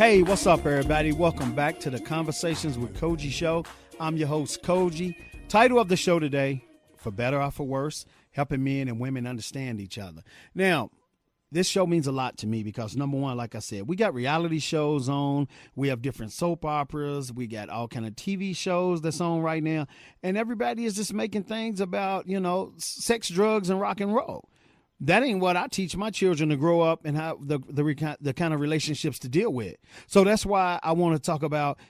Hey, what's up, everybody? Welcome back to the Conversations with Cogee show. I'm your host, Cogee. Title of the show today, For Better or For Worse, helping men and women understand each other. Now, this show means a lot to me because, number one, like I said, we got reality shows on. We have different soap operas. We got all kind of TV shows that's on right now. And everybody is just making things about, sex, drugs, and rock and roll. That ain't what I teach my children to grow up and have the kind of relationships to deal with. So that's why I want to talk about,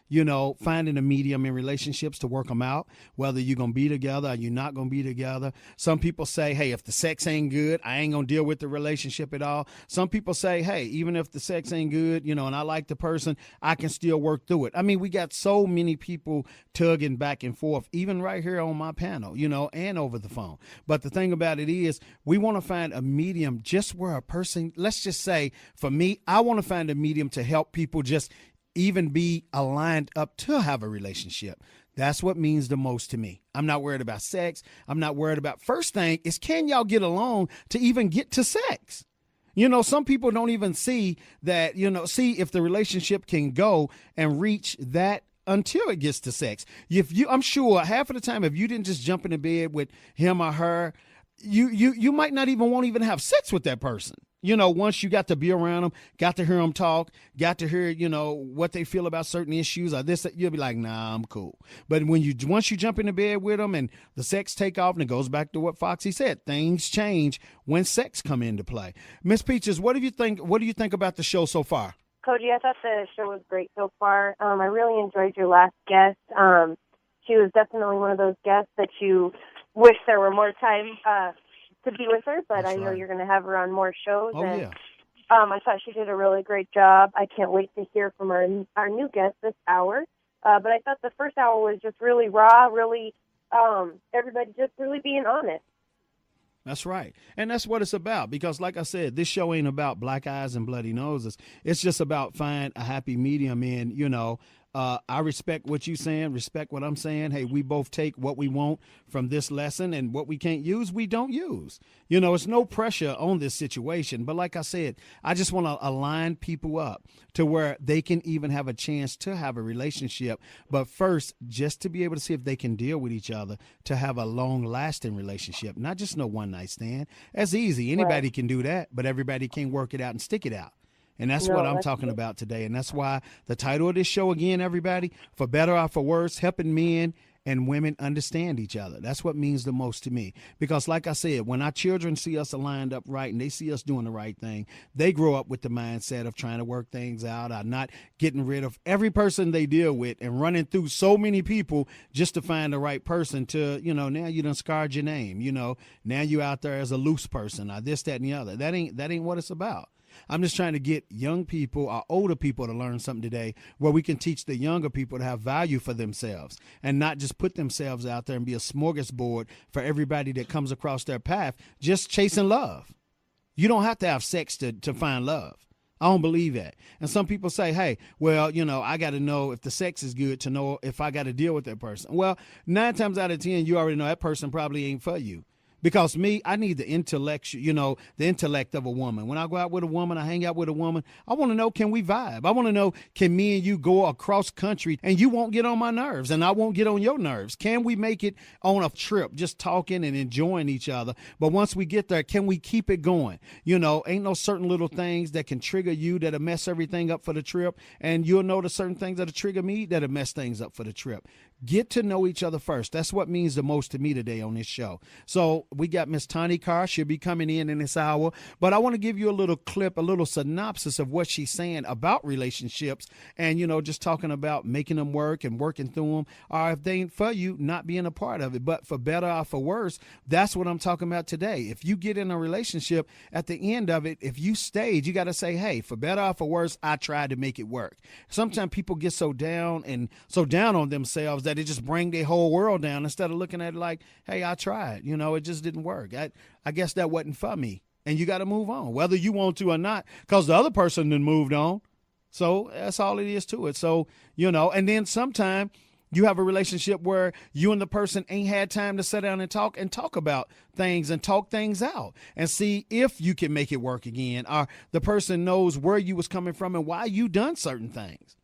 finding a medium in relationships to work them out, whether you're going to be together or you're not going to be together. Some people say, hey, if the sex ain't good, I ain't going to deal with the relationship at all. Some people say, hey, even if the sex ain't good, and I like the person, I can still work through it. I mean, we got so many people tugging back and forth, even right here on my panel, and over the phone. But the thing about it is we want to find a medium just where a person, let's just say for me, I want to find a medium to help people just even be aligned up to have a relationship. That's what means the most to me. I'm not worried about sex. I'm not worried about, first thing is, can y'all get along to even get to sex? Some people don't even see that, see if the relationship can go and reach that until it gets to sex. I'm sure half of the time, if you didn't just jump into bed with him or her, you might not even won't even have sex with that person. Once you got to be around them, got to hear them talk, got to hear, what they feel about certain issues or this, you'll be like, nah, I'm cool. But once you jump into bed with them and the sex take off, and it goes back to what Foxy said, things change when sex come into play. Miss Peaches, what do you think about the show so far? Cogee, I thought the show was great so far. I really enjoyed your last guest. She was definitely one of those guests that you wish there were more time to be with her, but That's I know right. you're going to have her on more shows. Oh, and, yeah. I thought she did a really great job. I can't wait to hear from our new guest this hour. But I thought the first hour was just really raw, really everybody just really being honest. That's right. And that's what it's about. Because like I said, this show ain't about black eyes and bloody noses. It's just about find a happy medium in, I respect what you're saying, respect what I'm saying. Hey, we both take what we want from this lesson, and what we can't use, we don't use. It's no pressure on this situation. But like I said, I just want to align people up to where they can even have a chance to have a relationship. But first, just to be able to see if they can deal with each other to have a long-lasting relationship, not just no one-night stand. That's easy. Anybody can do that, but everybody can't work it out and stick it out. And that's what I'm talking about today. And that's why the title of this show, again, everybody, For Better or For Worse, helping men and women understand each other. That's what means the most to me. Because like I said, when our children see us aligned up right and they see us doing the right thing, they grow up with the mindset of trying to work things out, or not getting rid of every person they deal with and running through so many people just to find the right person to, now you done scarred your name. Now you out there as a loose person or this, that, and the other. That ain't what it's about. I'm just trying to get young people or older people to learn something today where we can teach the younger people to have value for themselves and not just put themselves out there and be a smorgasbord for everybody that comes across their path, just chasing love. You don't have to have sex to find love. I don't believe that. And some people say, hey, well, I got to know if the sex is good to know if I got to deal with that person. Well, 9 times out of 10, you already know that person probably ain't for you. Because me, I need the intellect of a woman. When I go out with a woman, I hang out with a woman, I want to know, can we vibe? I want to know, can me and you go across country and you won't get on my nerves and I won't get on your nerves? Can we make it on a trip, just talking and enjoying each other? But once we get there, can we keep it going? Ain't no certain little things that can trigger you that'll mess everything up for the trip. And you'll know the certain things that'll trigger me that'll mess things up for the trip. Get to know each other first. That's what means the most to me today on this show. So we got Miss Tanii Carr. She'll be coming in this hour. But I want to give you a little clip, a little synopsis of what she's saying about relationships and, just talking about making them work and working through them. Or if they ain't for you, not being a part of it. But for better or for worse, that's what I'm talking about today. If you get in a relationship, at the end of it, if you stayed, you got to say, hey, for better or for worse, I tried to make it work. Sometimes people get so down on themselves that it just bring their whole world down instead of looking at it like, hey, I tried, it just didn't work. I guess that wasn't for me. And you got to move on, whether you want to or not, because the other person then moved on. So that's all it is to it. So, and then sometime You have a relationship where you and the person ain't had time to sit down and talk about things and talk things out and see if you can make it work again, or the person knows where you was coming from and why you done certain things.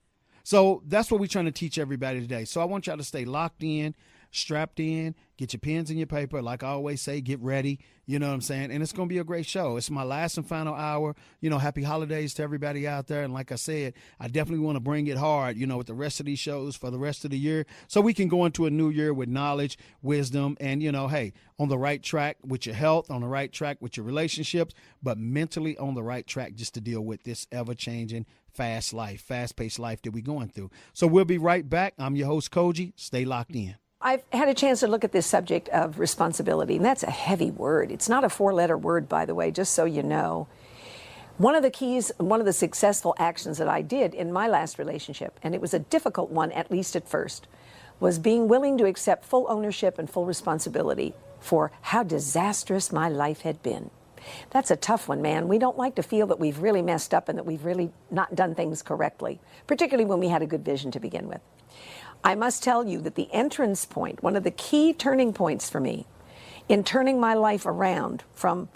So that's what we're trying to teach everybody today. So I want y'all to stay locked in, strapped in, get your pens and your paper. Like I always say, get ready. You know what I'm saying? And it's going to be a great show. It's my last and final hour. Happy holidays to everybody out there. And like I said, I definitely want to bring it hard, with the rest of these shows for the rest of the year, so we can go into a new year with knowledge, wisdom, and, hey, on the right track with your health, on the right track with your relationships, but mentally on the right track just to deal with this ever-changing fast-paced life that we're going through. So we'll be right back. I'm your host, Cogee. Stay locked in. I've had a chance to look at this subject of responsibility, and that's a heavy word. It's not a 4-letter word, by the way, just so you know. One of the keys, one of the successful actions that I did in my last relationship, and it was a difficult one, at least at first, was being willing to accept full ownership and full responsibility for how disastrous my life had been. That's a tough one, man. We don't like to feel that we've really messed up and that we've really not done things correctly, particularly when we had a good vision to begin with. I must tell you that the entrance point, one of the key turning points for me in turning my life around from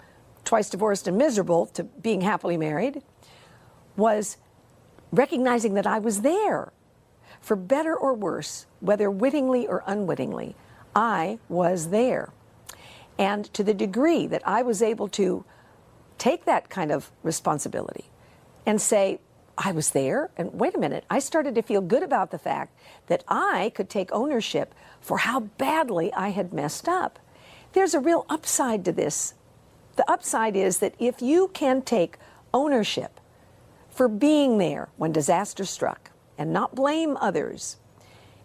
twice divorced and miserable to being happily married, was recognizing that I was there. For better or worse, whether wittingly or unwittingly, I was there. And to the degree that I was able to take that kind of responsibility and say, I was there, and wait a minute, I started to feel good about the fact that I could take ownership for how badly I had messed up. There's a real upside to this. The upside is that if you can take ownership for being there when disaster struck and not blame others,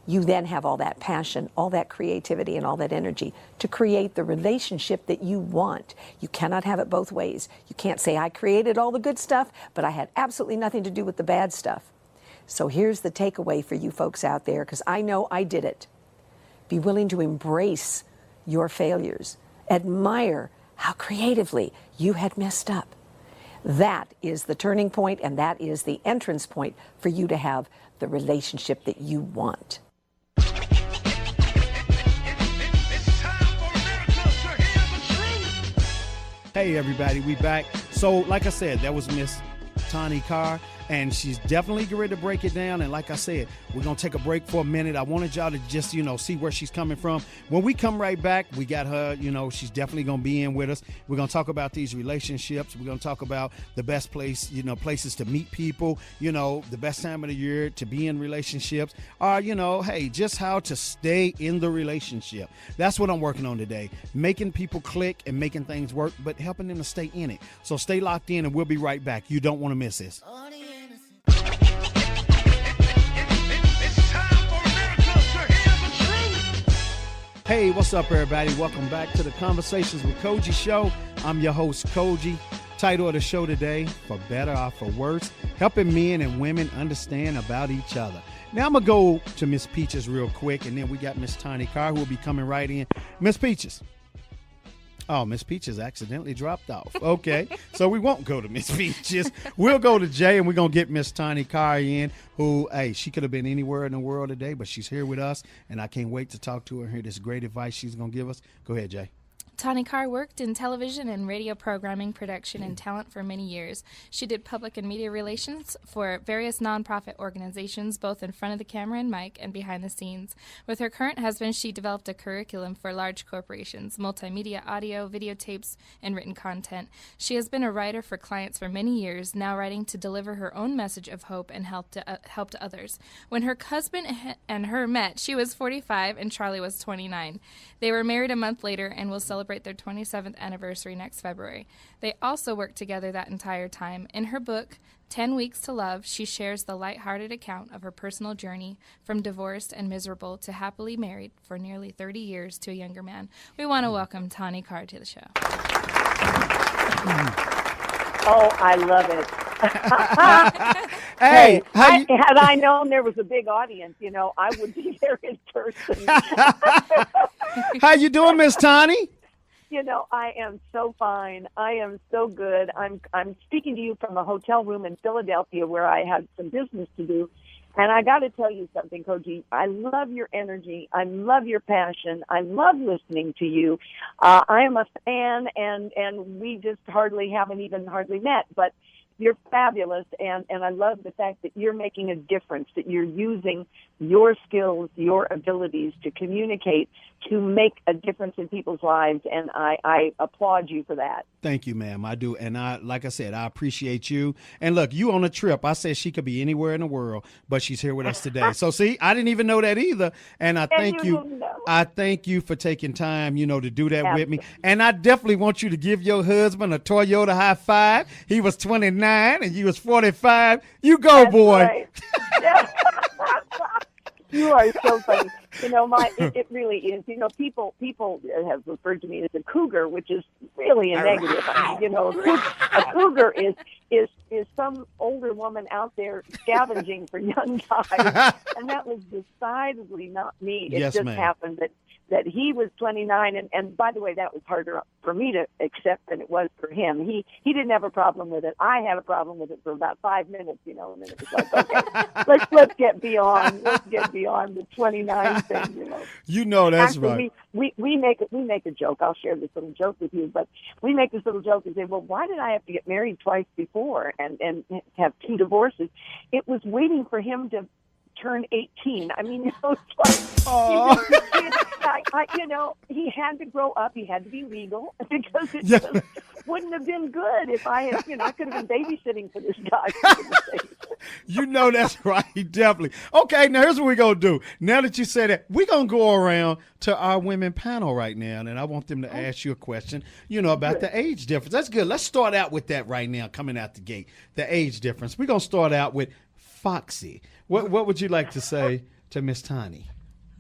you then have all that passion, all that creativity, and all that energy to create the relationship that you want. You cannot have it both ways. You can't say, I created all the good stuff, but I had absolutely nothing to do with the bad stuff. So here's the takeaway for you folks out there, because I know I did it. Be willing to embrace your failures. Admire how creatively you had messed up. That is the turning point, and that is the entrance point for you to have the relationship that you want. Hey everybody, we back. So like I said, that was Miss Tanii Carr, and she's definitely ready to break it down. And like I said, we're going to take a break for a minute. I wanted y'all to just, see where she's coming from. When we come right back, we got her, she's definitely going to be in with us. We're going to talk about these relationships. We're going to talk about the best places to meet people, the best time of the year to be in relationships, or, hey, just how to stay in the relationship. That's what I'm working on today, making people click and making things work, but helping them to stay in it. So stay locked in, and we'll be right back. You don't want to miss this. Hey, what's up, everybody? Welcome back to the Conversations with Cogee show. I'm your host, Cogee. Title of the show today, For Better or For Worse, helping men and women understand about each other. Now, I'm going to go to Miss Peaches real quick, and then we got Miss Tanii Carr, who will be coming right in. Miss Peaches. Oh, Miss Peaches accidentally dropped off. Okay, so we won't go to Miss Peaches. We'll go to Jay, and we're going to get Miss Tanii Carr in, who, hey, she could have been anywhere in the world today, but she's here with us, and I can't wait to talk to her and hear this great advice she's going to give us. Go ahead, Jay. Tanii Carr worked in television and radio programming, production, and talent for many years. She did public and media relations for various nonprofit organizations, both in front of the camera and mic and behind the scenes. With her current husband, she developed a curriculum for large corporations, multimedia, audio, videotapes, and written content. She has been a writer for clients for many years, now writing to deliver her own message of hope and help to others. When her husband and her met, she was 45 and Charlie was 29. They were married a month later and will celebrate their 27th anniversary next February. They also worked together that entire time. In her book, 10 Weeks to Love, she shares the lighthearted account of her personal journey from divorced and miserable to happily married for nearly 30 years to a younger man. We want to welcome Tanii Carr to the show. Oh, I love it. Hey, had I known there was a big audience, I would be there in person. how you doing, Miss Tanii? I am so fine. I am so good. I'm speaking to you from a hotel room in Philadelphia where I had some business to do, And I got to tell you something, Cogee. I love your energy. I love your passion. I love listening to you. I am a fan, and we just haven't even hardly met, but you're fabulous, and I love the fact that you're making a difference, that you're using your skills, your abilities to communicate, to make a difference in people's lives, and I applaud you for that. Thank you, ma'am. I do. And like I said, I appreciate you. And look, you on a trip. I said she could be anywhere in the world, but she's here with us today. So see, I didn't even know that either. And I thank you. I thank you for taking time, to do that with me. And I definitely want you to give your husband a Toyota high five. He was 29 and you was 45. You go, That's boy. Right. You are so funny. It really is. People have referred to me as a cougar, which is really a negative. A cougar is some older woman out there scavenging for young guys, and that was decidedly not me. It just happened that he was 29, and by the way, that was harder for me to accept than it was for him. He didn't have a problem with it. I had a problem with it for about 5 minutes, and then it was like, okay, let's get beyond the 29 thing, That's Actually, right. We make a joke. I'll share this little joke with you, but we make this little joke and say, well, why did I have to get married twice before and have 2 divorces? It was waiting for him to turn 18. I mean, it's like, he had to grow up. He had to be legal because it just wouldn't have been good if I had, I could have been babysitting for this guy. That's right. Definitely. Okay, now here's what we're going to do. Now that you said that, we're going to go around to our women panel right now, and I want them to ask you a question, about the age difference. That's good. Let's start out with that right now, coming out the gate, the age difference. We're going to start out with Foxy. What would you like to say to Miss Tanii?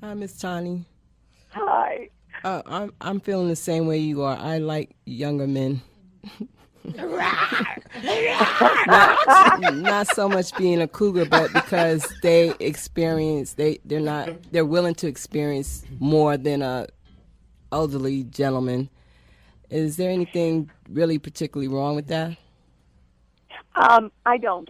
Hi, Miss Tanii. Hi. I'm feeling the same way you are. I like younger men. not so much being a cougar, but because they experience, they're willing to experience more than a elderly gentleman. Is there anything really particularly wrong with that? I don't.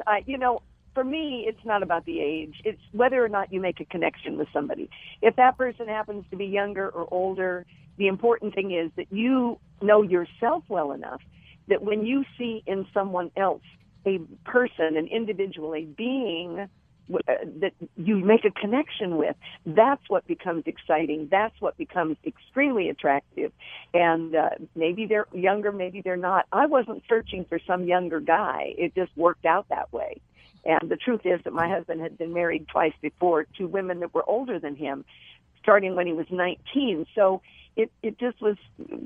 For me, it's not about the age. It's whether or not you make a connection with somebody. If that person happens to be younger or older, the important thing is that you know yourself well enough that when you see in someone else a person, an individual, a being that you make a connection with, that's what becomes exciting. That's what becomes extremely attractive. And maybe they're younger, maybe they're not. I wasn't searching for some younger guy. It just worked out that way. And the truth is that my husband had been married twice before to women that were older than him, starting when he was 19. So it just was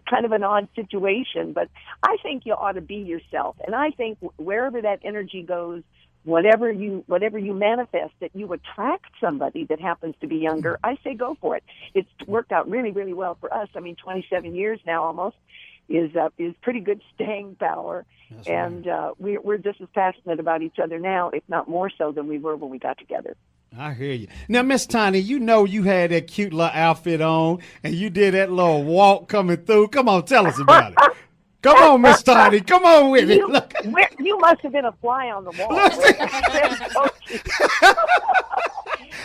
kind of an odd situation. But I think you ought to be yourself. And I think wherever that energy goes, whatever you manifest, that you attract somebody that happens to be younger, I say go for it. It's worked out really, really well for us. I mean, 27 years now almost is pretty good staying power. That's and right. We're just as passionate about each other now, if not more so than we were when we got together. I hear you. Now, Miss Tanii, you had that cute little outfit on, and you did that little walk coming through. Come on, tell us about it. Come on, Miss Tanii. Come on with it. Look. You must have been a fly on the wall.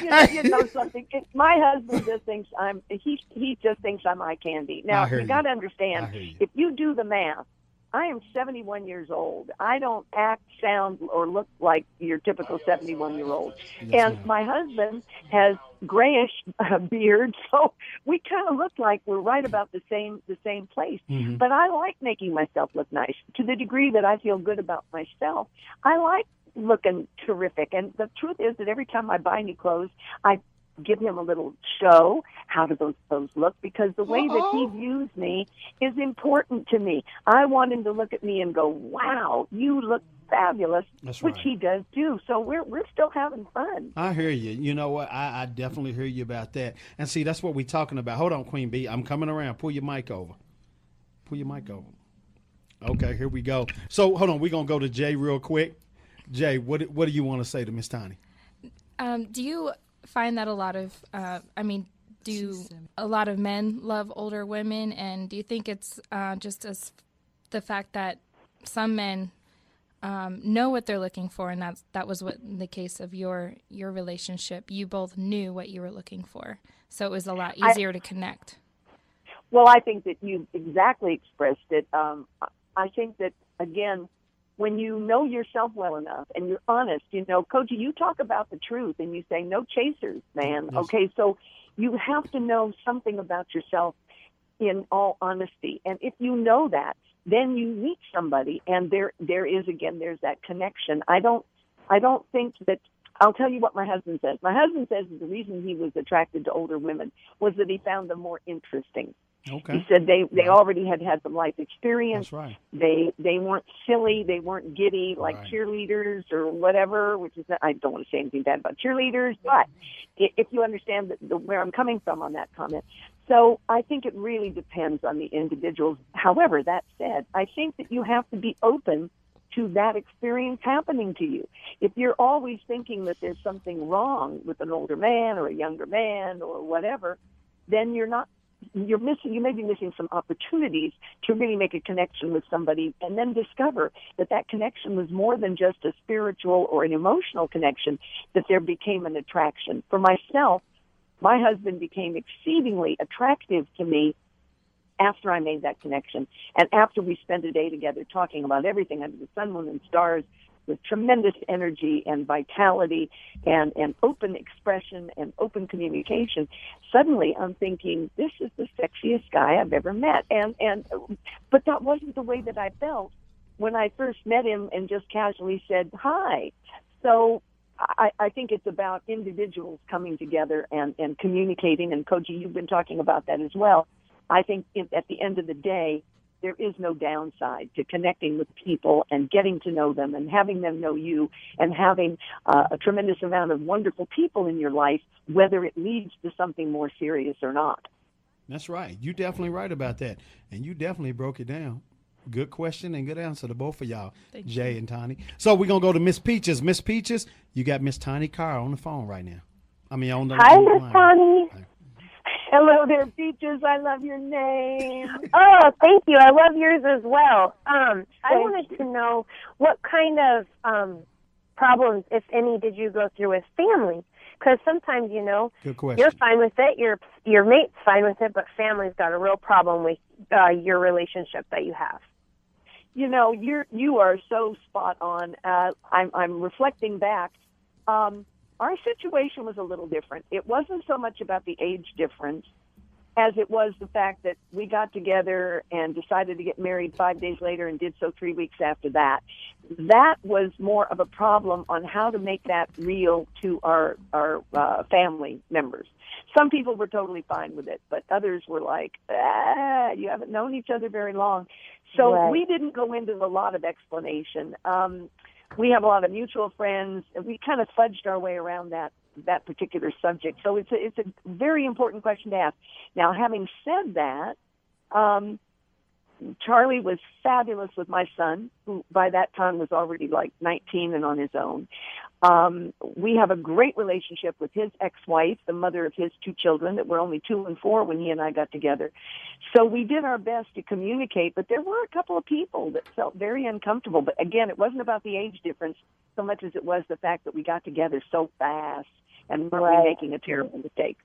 You know something. My husband just thinks he just thinks I'm eye candy. Now, you got to understand, if you do the math, I am 71 years old. I don't act, sound, or look like your typical 71-year-old. And my husband has grayish beard, so we kind of look like we're right about the same place. Mm-hmm. But I like making myself look nice. To the degree that I feel good about myself, I like looking terrific. And the truth is that every time I buy new clothes, I give him a little show. How do those clothes look? Because the way that he views me is important to me. I want him to look at me and go, wow, you look fabulous, that's which right. He does too. So we're still having fun. I hear you. You know what? I definitely hear you about that. And see, that's what we're talking about. Hold on, Queen Bee. I'm coming around. Pull your mic over. Okay, here we go. So hold on. We're going to go to Jay real quick. Jay, what do you want to say to Miss Tanii? Do you find that do a lot of men love older women, and do you think it's just as the fact that some men know what they're looking for, and that was what in the case of your relationship. You both knew what you were looking for, so it was a lot easier to connect. Well, I think that you exactly expressed it. I think that, again, when you know yourself well enough and you're honest, Cogee, you talk about the truth and you say, no chasers, man. Yes. Okay, so you have to know something about yourself in all honesty. And if you know that, then you meet somebody and there's that connection. I don't think that, I'll tell you what my husband says. My husband says the reason he was attracted to older women was that he found them more interesting. Okay. He said they already had some life experience. That's right. They weren't silly. They weren't giddy like Right. cheerleaders or whatever, which is, I don't want to say anything bad about cheerleaders, but if you understand where I'm coming from on that comment. So I think it really depends on the individuals. However, that said, I think that you have to be open to that experience happening to you. If you're always thinking that there's something wrong with an older man or a younger man or whatever, then you may be missing some opportunities to really make a connection with somebody and then discover that connection was more than just a spiritual or an emotional connection, that there became an attraction. For myself, my husband became exceedingly attractive to me after I made that connection and after we spent a day together talking about everything under the sun, moon, and stars with tremendous energy and vitality and open expression and open communication. Suddenly I'm thinking, this is the sexiest guy I've ever met. But that wasn't the way that I felt when I first met him and just casually said hi. So I think it's about individuals coming together and communicating, and Cogee, you've been talking about that as well. I think at the end of the day, there is no downside to connecting with people and getting to know them and having them know you and having a tremendous amount of wonderful people in your life, whether it leads to something more serious or not. That's right. You're definitely right about that. And you definitely broke it down. Good question and good answer to both of y'all, Jay and Tanii. So we're going to go to Miss Peaches. Miss Peaches, you got Miss Tanii Carr on the phone right now. On the Hi, on the Miss line. Tanii. Hi. Hello there, Peaches. I love your name. Oh, thank you. I love yours as well. I wanted to know what kind of problems, if any, did you go through with family? Because sometimes, Good question. you're fine with it, your mate's fine with it, but family's got a real problem with your relationship that you have. You are so spot on. I'm reflecting back. Our situation was a little different. It wasn't so much about the age difference as it was the fact that we got together and decided to get married 5 days later and did so 3 weeks after that. That was more of a problem on how to make that real to our family members. Some people were totally fine with it, but others were like, you haven't known each other very long. So Right. We didn't go into a lot of explanation. We have a lot of mutual friends, and we kind of fudged our way around that particular subject. So it's a very important question to ask. Now, having said that, Charlie was fabulous with my son, who by that time was already like 19 and on his own. We have a great relationship with his ex-wife, the mother of his 2 children that were only 2 and 4 when he and I got together. So we did our best to communicate, but there were a couple of people that felt very uncomfortable. But again, it wasn't about the age difference so much as it was the fact that we got together so fast and weren't making a terrible mistake.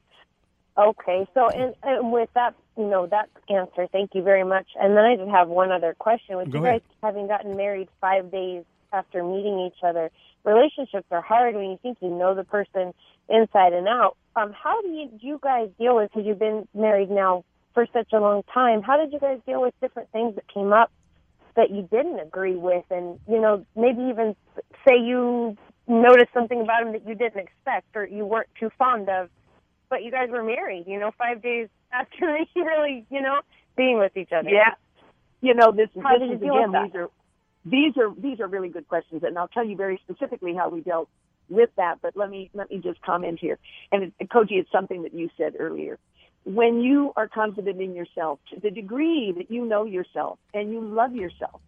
Okay, so and with that, that answer, thank you very much. And then I just have one other question. With Go you ahead. guys having gotten married 5 days after meeting each other, relationships are hard when you think you know the person inside and out. How do you guys deal with, because you've been married now for such a long time, how did you guys deal with different things that came up that you didn't agree with? And, maybe even say you noticed something about him that you didn't expect or you weren't too fond of, but you guys were married, 5 days after really, being with each other. Yeah. This How did you is deal again, with that? these are really good questions, and I'll tell you very specifically how we dealt with that, but let me just comment here. And Cogee, it's something that you said earlier. When you are confident in yourself, to the degree that you know yourself and you love yourself,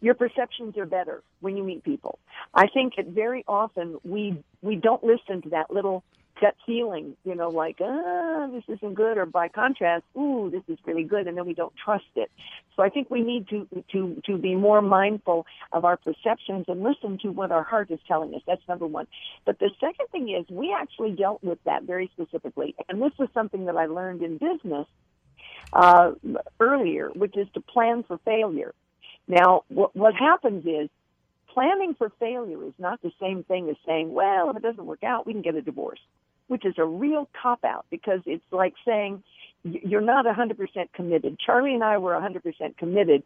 your perceptions are better when you meet people. I think that very often we don't listen to that little gut feeling, like, this isn't good, or by contrast, ooh, this is really good, and then we don't trust it. So I think we need to be more mindful of our perceptions and listen to what our heart is telling us. That's number one. But the second thing is we actually dealt with that very specifically, and this was something that I learned in business earlier, which is to plan for failure. Now, what happens is planning for failure is not the same thing as saying, well, if it doesn't work out, we can get a divorce, which is a real cop-out, because it's like saying you're not 100% committed. Charlie and I were 100% committed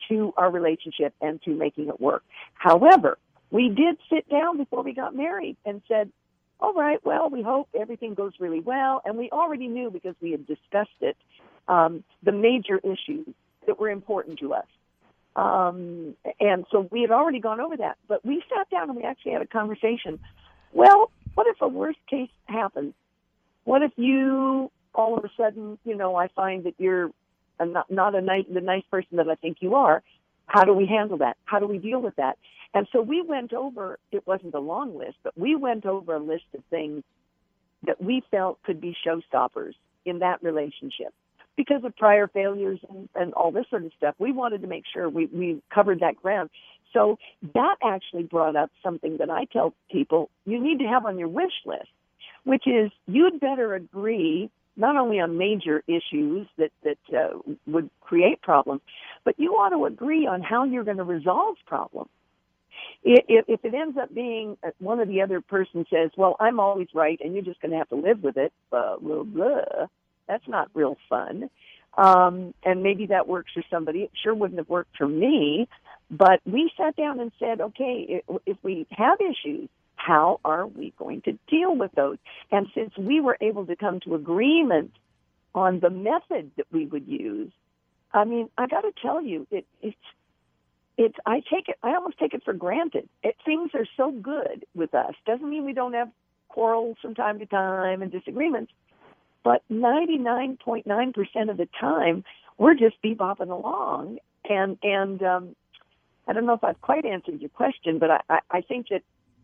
to our relationship and to making it work. However, we did sit down before we got married and said, all right, well, we hope everything goes really well. And we already knew, because we had discussed it, the major issues that were important to us. And so we had already gone over that. But we sat down and we actually had a conversation. Well, what if a worst case happens? What if you, all of a sudden, I find that you're not the nice person that I think you are? How do we handle that? How do we deal with that? And so we went over, it wasn't a long list, but we went over a list of things that we felt could be showstoppers in that relationship. Because of prior failures and all this sort of stuff, we wanted to make sure we covered that ground. So that actually brought up something that I tell people you need to have on your wish list, which is you'd better agree not only on major issues that would create problems, but you ought to agree on how you're going to resolve problems. If it ends up being one of the other person says, well, I'm always right and you're just going to have to live with it, blah, blah, blah, that's not real fun. And maybe that works for somebody. It sure wouldn't have worked for me. But we sat down and said, okay, if we have issues, how are we going to deal with those? And since we were able to come to agreement on the method that we would use, I mean, I got to tell you, I almost take it for granted. Things are so good with us. Doesn't mean we don't have quarrels from time to time and disagreements, but 99.9% of the time, we're just bebopping along. And I don't know if I've quite answered your question, but I think that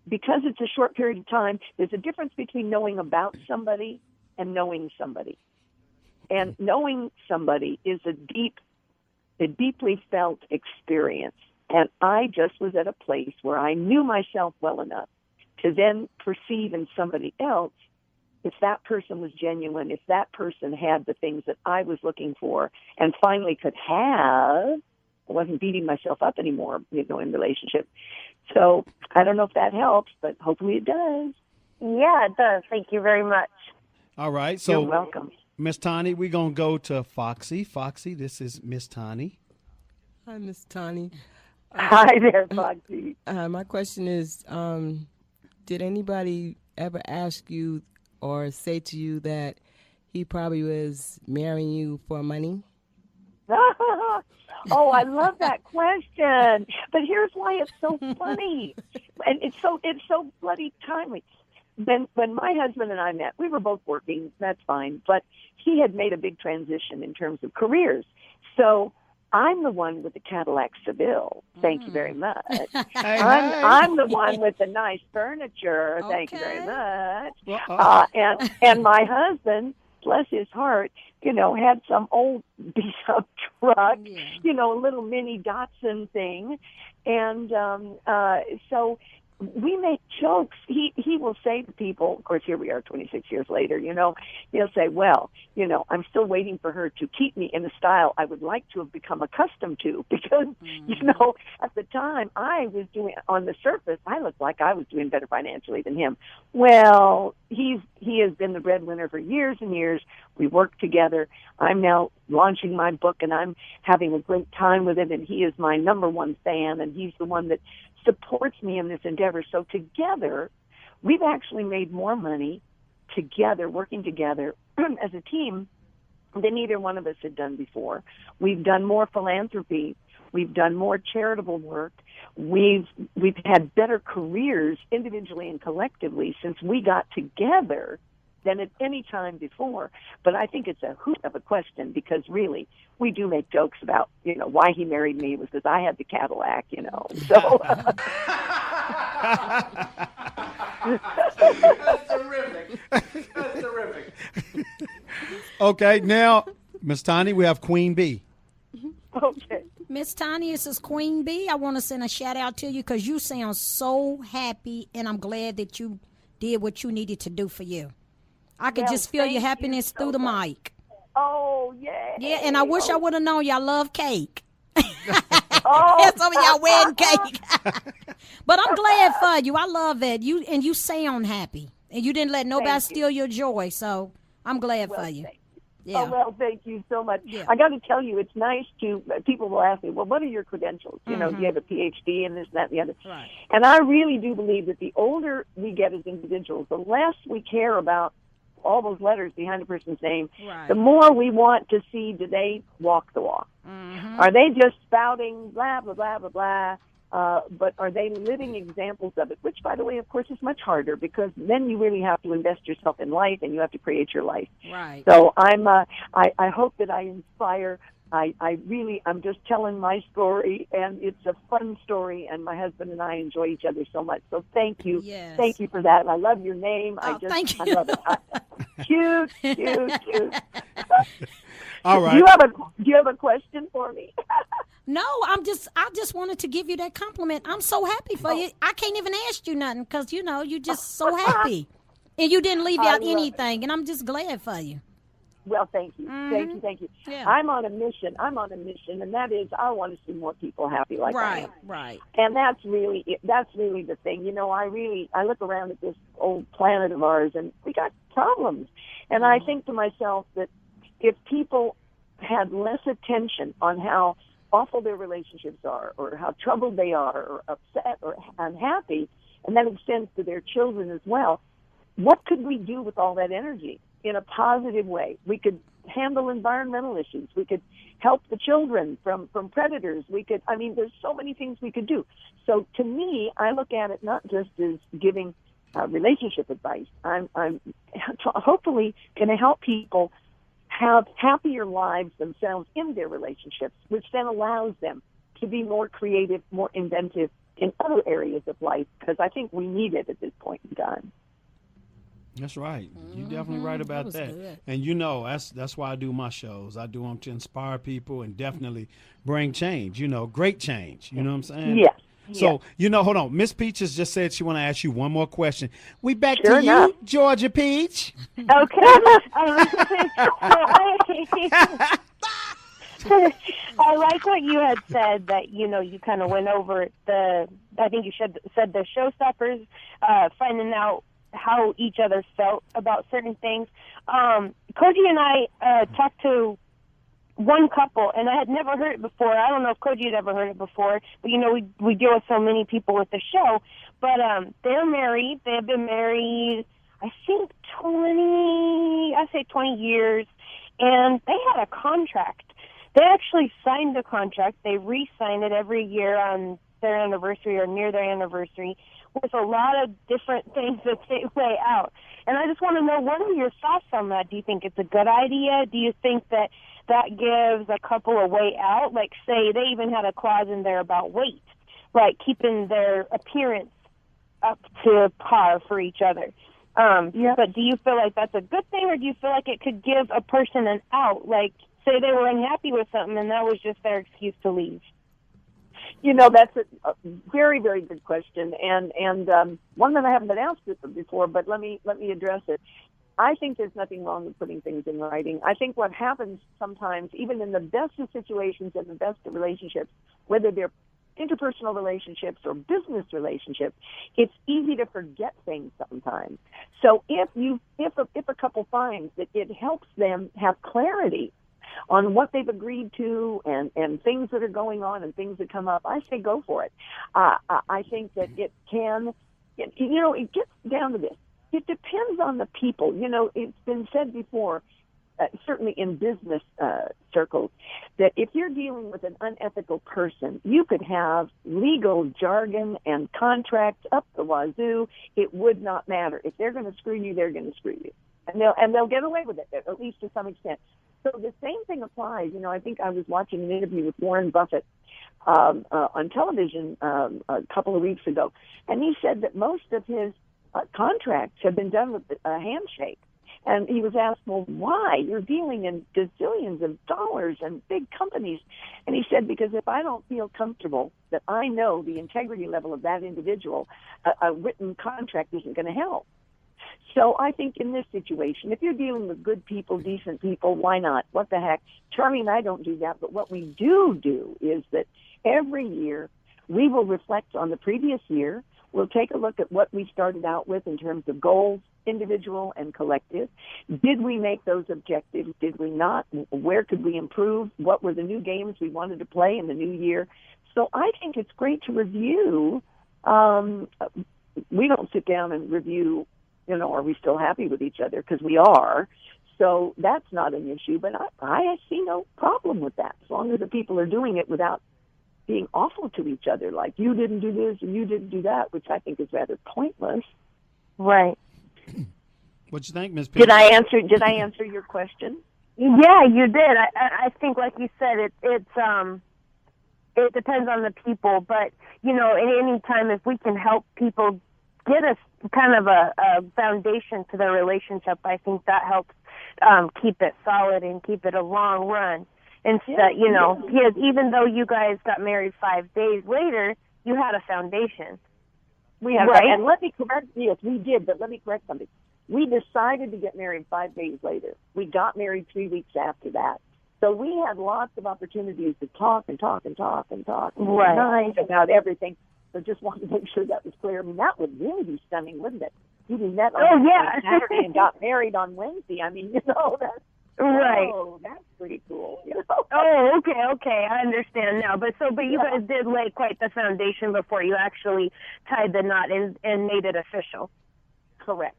because it's a short period of time, there's a difference between knowing about somebody and knowing somebody. And knowing somebody is a deeply felt experience. And I just was at a place where I knew myself well enough to then perceive in somebody else if that person was genuine, if that person had the things that I was looking for and finally could have. I wasn't beating myself up anymore, in relationship. So I don't know if that helps, but hopefully it does. Yeah, it does. Thank you very much. All right. So, you're welcome. Miss Tanii, we're going to go to Foxy. Foxy, this is Miss Tanii. Hi, Miss Tanii. Hi there, Foxy. My question is, did anybody ever ask you or say to you that he probably was marrying you for money? Oh, I love that question. But here's why it's so funny. And it's so bloody timely. When my husband and I met, we were both working, that's fine, but he had made a big transition in terms of careers. So I'm the one with the Cadillac Seville. Thank you very much. I'm the one with the nice furniture. Thank you very much. And my husband, bless his heart, had some old beat-up truck, a little mini Datsun thing. And so we make jokes. He will say to people, of course, here we are 26 years later, he'll say, well, I'm still waiting for her to keep me in the style I would like to have become accustomed to because, at the time I was doing, on the surface, I looked like I was doing better financially than him. Well, he has been the breadwinner for years and years. We work together. I'm now launching my book and I'm having a great time with it, and he is my number one fan, and he's the one that supports me in this endeavor. So together, we've actually made more money together, working together as a team than either one of us had done before. We've done more philanthropy. We've done more charitable work. We've had better careers individually and collectively since we got together than at any time before. But I think it's a hoot of a question because really we do make jokes about, why he married me was because I had the Cadillac, So That's terrific. Okay, now, Miss Tanii, we have Queen B. Okay. Miss Tania, this is Queen B. I want to send a shout out to you because you sound so happy, and I'm glad that you did what you needed to do for you. I could Well, just feel your thank happiness you so through the much. mic. Oh, yeah. Yeah, and I wish I would have known y'all love cake. Oh, Some of y'all wedding cake. But I'm glad for you. I love that. You sound happy. And you didn't let nobody Thank you. steal your joy. So I'm glad for you. thank Yeah. Oh, well, thank you so much. Yeah. I got to tell you, it's nice to, people will ask me, well, what are your credentials? You know, do you have a PhD and this, that, and the other? Right. And I really do believe that the older we get as individuals, the less we care about all those letters behind a person's name, Right. the more we want to see, do they walk the walk? Are they just spouting blah, blah, blah, blah, blah? But are they living examples of it? Which, by the way, of course, is much harder because then you really have to invest yourself in life and you have to create your life. Right. So I hope that I inspire. I'm just telling my story, and it's a fun story, and my husband and I enjoy each other so much. So thank you. Yes. Thank you for that. And I love your name. Oh, thank you. I love it. Cute, cute, cute. All right. Do you have a question for me? No, I just wanted to give you that compliment. I'm so happy for you. I can't even ask you nothing because, you're just so happy. And you didn't leave out anything, and I'm just glad for you. Well, thank you. Thank you. Yeah. I'm on a mission, and that is I want to see more people happy like I am. Right. And that's really the thing. I look around at this old planet of ours, and we got problems. And I think to myself that if people had less attention on how awful their relationships are, or how troubled they are, or upset, or unhappy, and that extends to their children as well, what could we do with all that energy in a positive way? We could handle environmental issues. We could help the children from predators. There's so many things we could do. So to me, I look at it not just as giving relationship advice. I'm hopefully going to help people have happier lives themselves in their relationships, which then allows them to be more creative, more inventive in other areas of life, because I think we need it at this point in time. That's right. You're definitely right about that. Good. And that's why I do my shows. I do them to inspire people and definitely bring change, great change. You know what I'm saying? Yes. So, hold on. Miss Peaches just said she want to ask you one more question. We back Sure to you, enough. Georgia Peach. Okay. I like what you had said, that you kind of went over I think you said the showstoppers, finding out how each other felt about certain things. Cogee and I talked to one couple, and I had never heard it before. I don't know if Cogee had ever heard it before, but we deal with so many people with the show. But they're married. They have been married, I think 20 years, and they had a contract. They actually signed the contract. They re-sign it every year on their anniversary or near their anniversary, with a lot of different things that they lay out. And I just want to know, what are your thoughts on that? Do you think it's a good idea? Do you think that gives a couple a way out? Like, say, they even had a clause in there about weight, like keeping their appearance up to par for each other. But do you feel like that's a good thing, or do you feel like it could give a person an out? Like, say they were unhappy with something and that was just their excuse to leave. That's a very, very good question, and one that I haven't been asked before, but let me address it. I think there's nothing wrong with putting things in writing. I think what happens sometimes, even in the best of situations and the best of relationships, whether they're interpersonal relationships or business relationships, it's easy to forget things sometimes. So if a couple finds that it helps them have clarity on what they've agreed to and things that are going on and things that come up, I say go for it. I think that it gets down to this. It depends on the people. It's been said before, certainly in business circles, that if you're dealing with an unethical person, you could have legal jargon and contracts up the wazoo. It would not matter. If they're going to screw you, they're going to screw you. And they'll get away with it, at least to some extent. So the same thing applies. I think I was watching an interview with Warren Buffett on television a couple of weeks ago, and he said that most of his contracts have been done with a handshake. And he was asked, well, why? You're dealing in gazillions of dollars and big companies. And he said, because if I don't feel comfortable that I know the integrity level of that individual, a written contract isn't going to help. So I think in this situation, if you're dealing with good people, decent people, why not? What the heck? Charlie and I don't do that, but what we do is that every year we will reflect on the previous year. We'll take a look at what we started out with in terms of goals, individual and collective. Did we make those objectives? Did we not? Where could we improve? What were the new games we wanted to play in the new year? So I think it's great to review. We don't sit down and review, are we still happy with each other? Because we are. So that's not an issue. But I see no problem with that, as long as the people are doing it without being awful to each other, like you didn't do this and you didn't do that, which I think is rather pointless. Right. What you think, Ms. P? Did I answer your question? Yeah, you did. I think, like you said, it depends on the people, but at any time, if we can help people get us kind of a foundation to their relationship, I think that helps keep it solid and keep it a long run. Instead, because even though you guys got married 5 days later, you had a foundation. We had, right? And let me correct, yes, we did, but let me correct something. We decided to get married 5 days later. We got married 3 weeks after that. So we had lots of opportunities to talk and talk and talk and talk right. about everything. So just wanted to make sure that was clear. I mean, that would really be stunning, wouldn't it? You met on Saturday and got married on Wednesday. I mean, that's right. Oh, that's pretty cool. Oh, okay, I understand now. But you guys did lay quite the foundation before you actually tied the knot and made it official. Correct.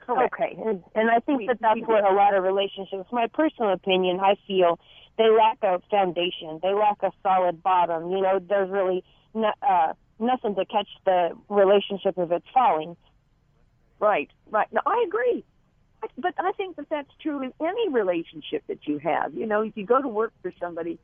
Okay, and I think that's where a lot of relationships, my personal opinion, I feel they lack a foundation. They lack a solid bottom. There's really nothing to catch the relationship if it's falling. Right. No, I agree. But I think that that's true in any relationship that you have. If you go to work for somebody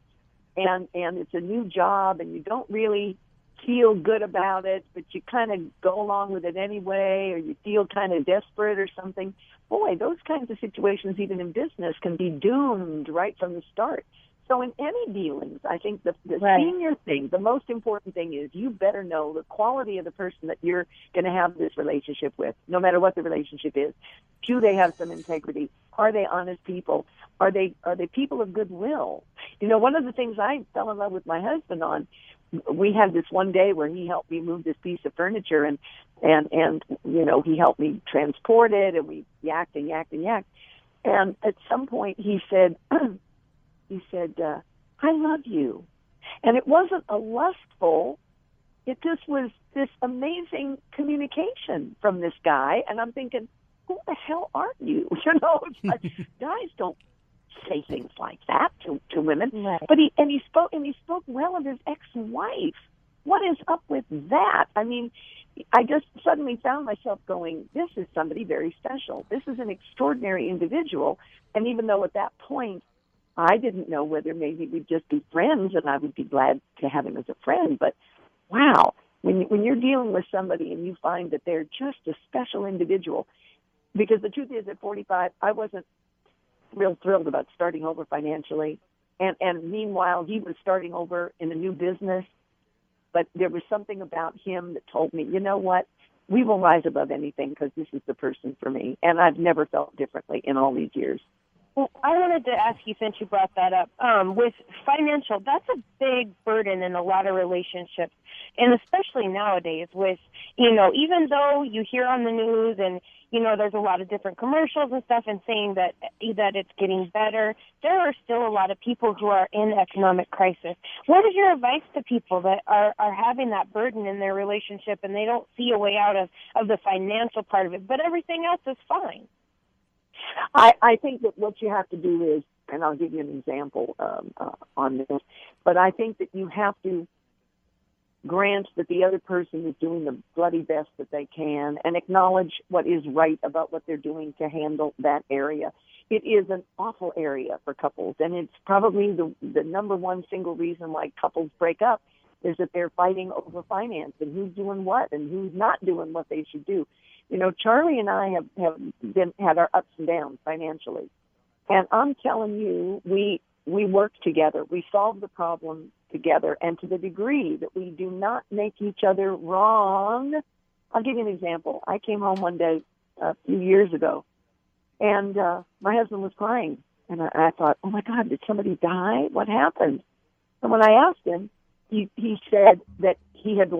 and it's a new job and you don't really feel good about it, but you kind of go along with it anyway, or you feel kind of desperate or something, boy, those kinds of situations, even in business, can be doomed right from the start. So in any dealings, I think the senior thing, the most important thing is you better know the quality of the person that you're going to have this relationship with, no matter what the relationship is. Do they have some integrity? Are they honest people? Are they people of goodwill? One of the things I fell in love with my husband on, we had this one day where he helped me move this piece of furniture and he helped me transport it, and we yacked. And at some point he said, I love you. And it wasn't a lustful, it just was this amazing communication from this guy. And I'm thinking, who the hell are you? It's like, guys don't say things like that to women. Right. But he spoke well of his ex-wife. What is up with that? I mean, I just suddenly found myself going, this is somebody very special. This is an extraordinary individual. And even though at that point I didn't know whether maybe we'd just be friends and I would be glad to have him as a friend, but wow, when you're dealing with somebody and you find that they're just a special individual, because the truth is, at 45, I wasn't real thrilled about starting over financially. And meanwhile, he was starting over in a new business. But there was something about him that told me, you know what, we will rise above anything because this is the person for me. And I've never felt differently in all these years. Well, I wanted to ask you, since you brought that up, with financial, that's a big burden in a lot of relationships, and especially nowadays with, even though you hear on the news and, there's a lot of different commercials and stuff and saying that it's getting better, there are still a lot of people who are in economic crisis. What is your advice to people that are having that burden in their relationship and they don't see a way out of the financial part of it, but everything else is fine? I think that what you have to do is, and I'll give you an example on this, but I think that you have to grant that the other person is doing the bloody best that they can and acknowledge what is right about what they're doing to handle that area. It is an awful area for couples, and it's probably the number one single reason why couples break up is that they're fighting over finance and who's doing what and who's not doing what they should do. You know, Charlie and I have had our ups and downs financially. And I'm telling you, we work together. We solve the problem together. And to the degree that we do not make each other wrong, I'll give you an example. I came home one day a few years ago, and my husband was crying. And I thought, oh, my God, did somebody die? What happened? And when I asked him, he said that he had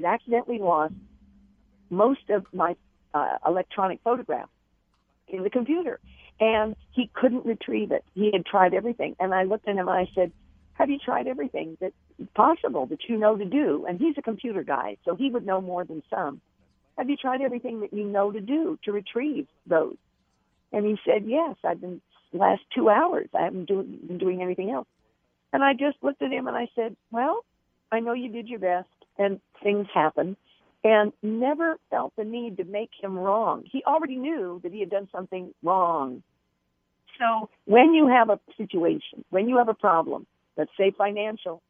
accidentally lost most of my electronic photographs in the computer. And he couldn't retrieve it. He had tried everything. And I looked at him and I said, have you tried everything that's possible that you know to do? And he's a computer guy, so he would know more than some. Have you tried everything that you know to do to retrieve those? And he said, yes, I've been last 2 hours. I haven't been doing anything else. And I just looked at him and I said, well, I know you did your best and things happened, and never felt the need to make him wrong. He already knew that he had done something wrong. So when you have a situation, when you have a problem, let's say financial,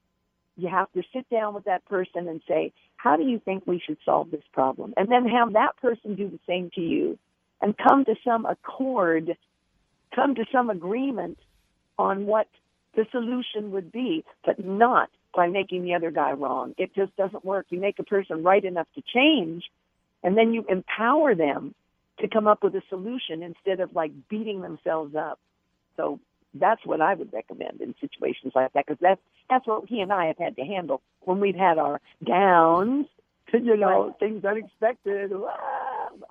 you have to sit down with that person and say, how do you think we should solve this problem? And then have that person do the same to you and come to some accord, come to some agreement on what the solution would be, but not by making the other guy wrong. It just doesn't work. You make a person right enough to change, and then you empower them to come up with a solution instead of like beating themselves up. So that's what I would recommend in situations like that, because that's what he and I have had to handle when we've had our downs, you know, things unexpected.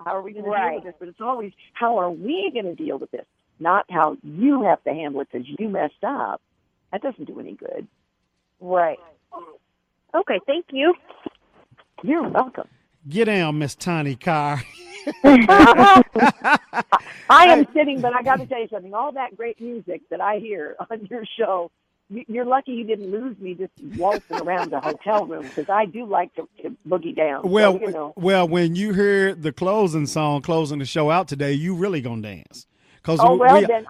How are we going to deal with this? But it's always, how are we going to deal with this? Not how you have to handle it because you messed up. That doesn't do any good. Right. Okay, thank you. You're welcome. Get down, Miss Tanii Carr. I am sitting, but I got to tell you something. All that great music that I hear on your show, you're lucky you didn't lose me just waltzing around the hotel room, because I do like to boogie down. Well, so, you know. well, when you hear the closing song, closing the show out today, you really gonna dance. Then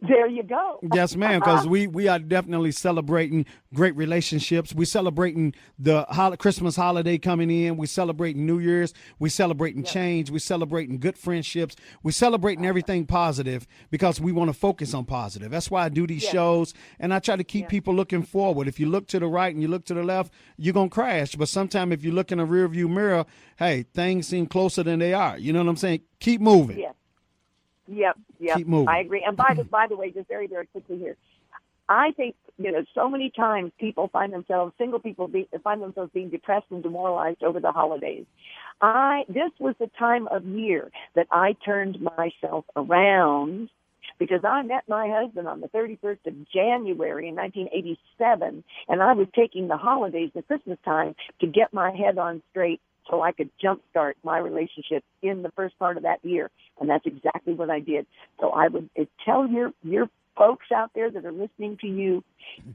there you go. Yes, ma'am, because we are definitely celebrating great relationships. We're celebrating the Christmas holiday coming in. We're celebrating New Year's. We're celebrating change. We're celebrating good friendships. We're celebrating everything positive because we want to focus on positive. That's why I do these shows, and I try to keep people looking forward. If you look to the right and you look to the left, you're going to crash. But sometimes if you look in a rearview mirror, hey, things seem closer than they are. You know what I'm saying? Keep moving. Yes. Yep. Keep moving. I agree. And by the way, just very, very quickly here, I think, so many times single people find themselves being depressed and demoralized over the holidays. This was the time of year that I turned myself around, because I met my husband on the 31st of January in 1987, and I was taking the holidays, the Christmas time, to get my head on straight so I could jumpstart my relationship in the first part of that year. And that's exactly what I did. So I would tell your folks out there that are listening to you,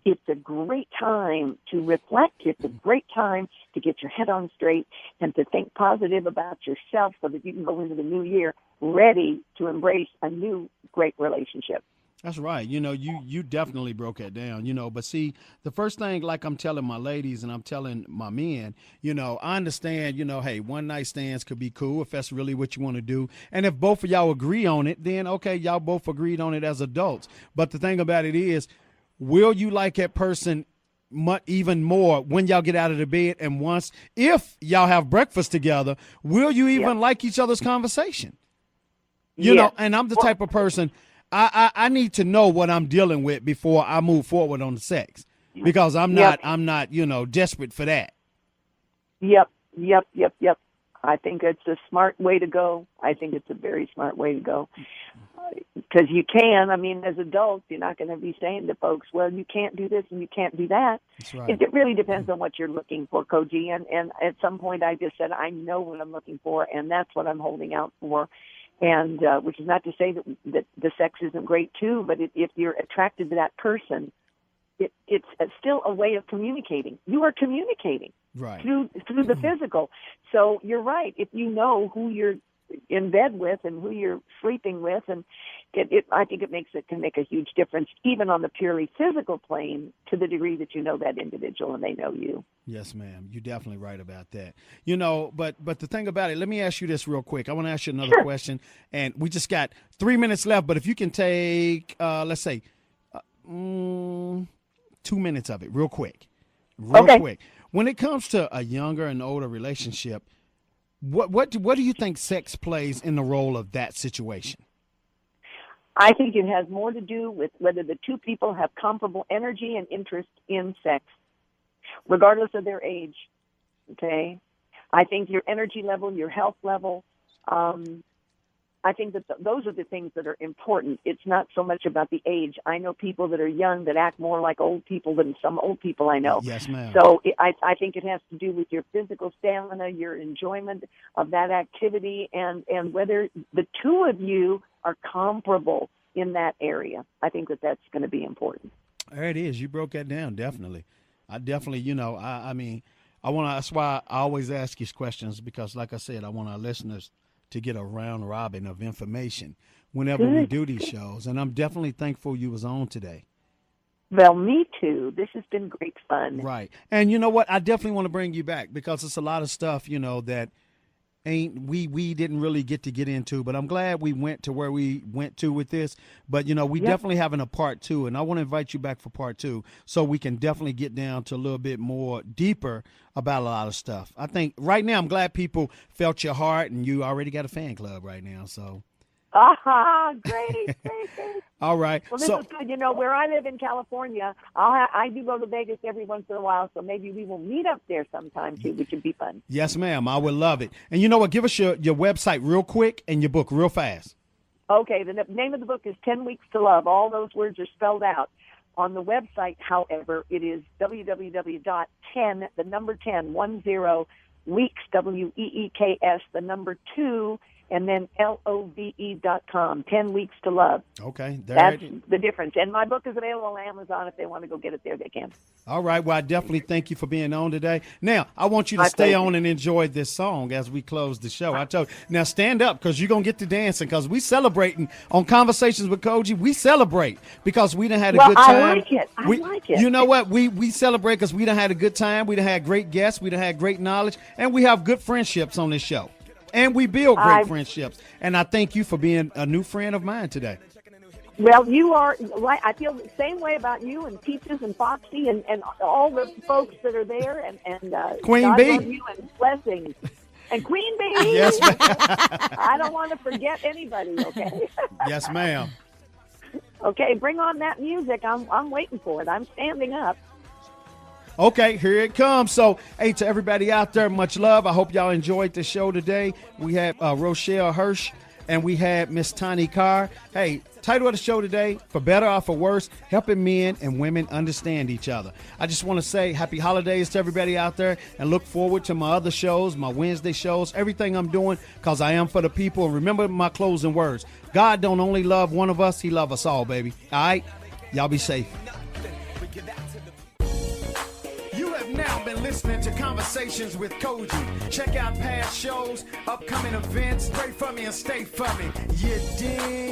it's a great time to reflect. It's a great time to get your head on straight and to think positive about yourself so that you can go into the new year ready to embrace a new great relationship. That's right. You definitely broke that down, but see, the first thing, like I'm telling my ladies and I'm telling my men, I understand, hey, one night stands could be cool if that's really what you want to do. And if both of y'all agree on it, then okay, y'all both agreed on it as adults. But the thing about it is, will you like that person even more when y'all get out of the bed? And if y'all have breakfast together, will you even like each other's conversation? You know, and I'm the type of person, I need to know what I'm dealing with before I move forward on the sex, because I'm not, desperate for that. Yep. I think it's a smart way to go. I think it's a very smart way to go, because you can. I mean, as adults, you're not going to be saying to folks, well, you can't do this and you can't do that. That's right. It really depends on what you're looking for, Cogee. And at some point I just said, I know what I'm looking for, and that's what I'm holding out for. And which is not to say that the sex isn't great too, but if you're attracted to that person, it's still a way of communicating. You are communicating right through the physical. So you're right. If you know who you're in bed with and who you're sleeping with, and I think it can make a huge difference, even on the purely physical plane, to the degree that you know that individual and they know you. Yes, ma'am. You're definitely right about that. You know, but the thing about it, let me ask you this real quick. I want to ask you another question, and we just got 3 minutes left, but if you can take, let's say, 2 minutes of it real quick. Quick. When it comes to a younger and older relationship, what do you think sex plays in the role of that situation? I think it has more to do with whether the two people have comparable energy and interest in sex, regardless of their age. Okay? I think your energy level, your health level, I think that those are the things that are important. It's not so much about the age. I know people that are young that act more like old people than some old people I know. Yes, ma'am. So I think it has to do with your physical stamina, your enjoyment of that activity, and whether the two of you are comparable in that area. I think that that's going to be important. There it is. You broke that down. Definitely. I definitely, I mean, that's why I always ask these questions, because like I said, I want our listeners to get a round robin of information whenever we do these shows. And I'm definitely thankful you was on today. Well, me too. This has been great fun. Right. And you know what? I definitely want to bring you back, because it's a lot of stuff, that we didn't really get into, but I'm glad we went to where we went to with this. But, we definitely having a part 2, and I want to invite you back for part 2 so we can definitely get down to a little bit more deeper about a lot of stuff. I think right now I'm glad people felt your heart, and you already got a fan club right now. So. Great. All right. Well, this is good. Where I live in California, I do go to Vegas every once in a while, so maybe we will meet up there sometime too, which would be fun. Yes, ma'am. I would love it. And you know what? Give us your website real quick and your book real fast. Okay. The name of the book is 10 Weeks to Love. All those words are spelled out. On the website, however, it is www.10, the number 10, 10, weeks, WEEKS, the number 2, and then LOVE.com, 10 Weeks to Love. Okay. That's the difference. And my book is available on Amazon. If they want to go get it there, they can. All right. Well, I definitely thank you for being on today. Now, I want you to stay on and enjoy this song as we close the show. I told you. Now, stand up, because you're going to get to dancing, because we celebrating on Conversations with Cogee. We celebrate because we done had a good time. I like it. I like it. You know what? We celebrate because we done had a good time. We done had great guests. We done had great knowledge. And we have good friendships on this show. And we build great friendships. And I thank you for being a new friend of mine today. Well, you are right. I feel the same way about you and Peaches and Foxy and all the folks that are there. And Queen God Bee. love you and blessings. And Queen Bee. Yes, ma'am. I don't want to forget anybody, okay? Yes, ma'am. Okay, bring on that music. I'm waiting for it. I'm standing up. Okay, here it comes. So, hey, to everybody out there, much love. I hope y'all enjoyed the show today. We had Rochele Hirsch, and we had Miss Tanii Carr. Hey, title of the show today, For Better or For Worse, Helping Men and Women Understand Each Other. I just want to say happy holidays to everybody out there, and look forward to my other shows, my Wednesday shows, everything I'm doing, because I am for the people. And remember my closing words. God don't only love one of us, he loves us all, baby. All right? Y'all be safe. Now been listening to Conversations with Cogee. Check out past shows, upcoming events. Pray for me and stay for me. You dig?